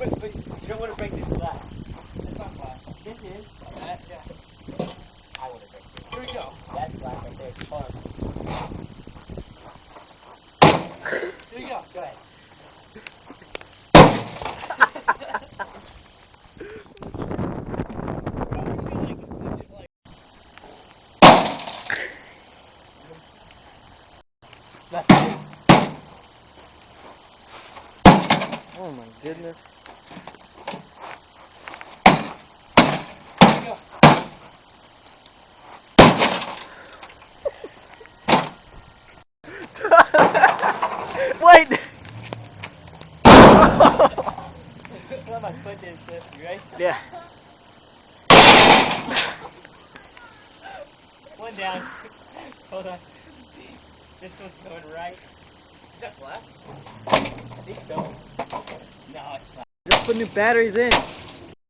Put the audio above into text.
But you don't want to break this glass. That's not glass. This is. That, yeah. I want to break this. Here we go. That's glass right there. Hold on. Here we go. Go ahead. Oh my goodness. Go. Wait! Let my foot in first, you ready? Yeah. One down. Hold on. This one's going right. Is that glass? I think so. No, it's not. Just put new batteries in.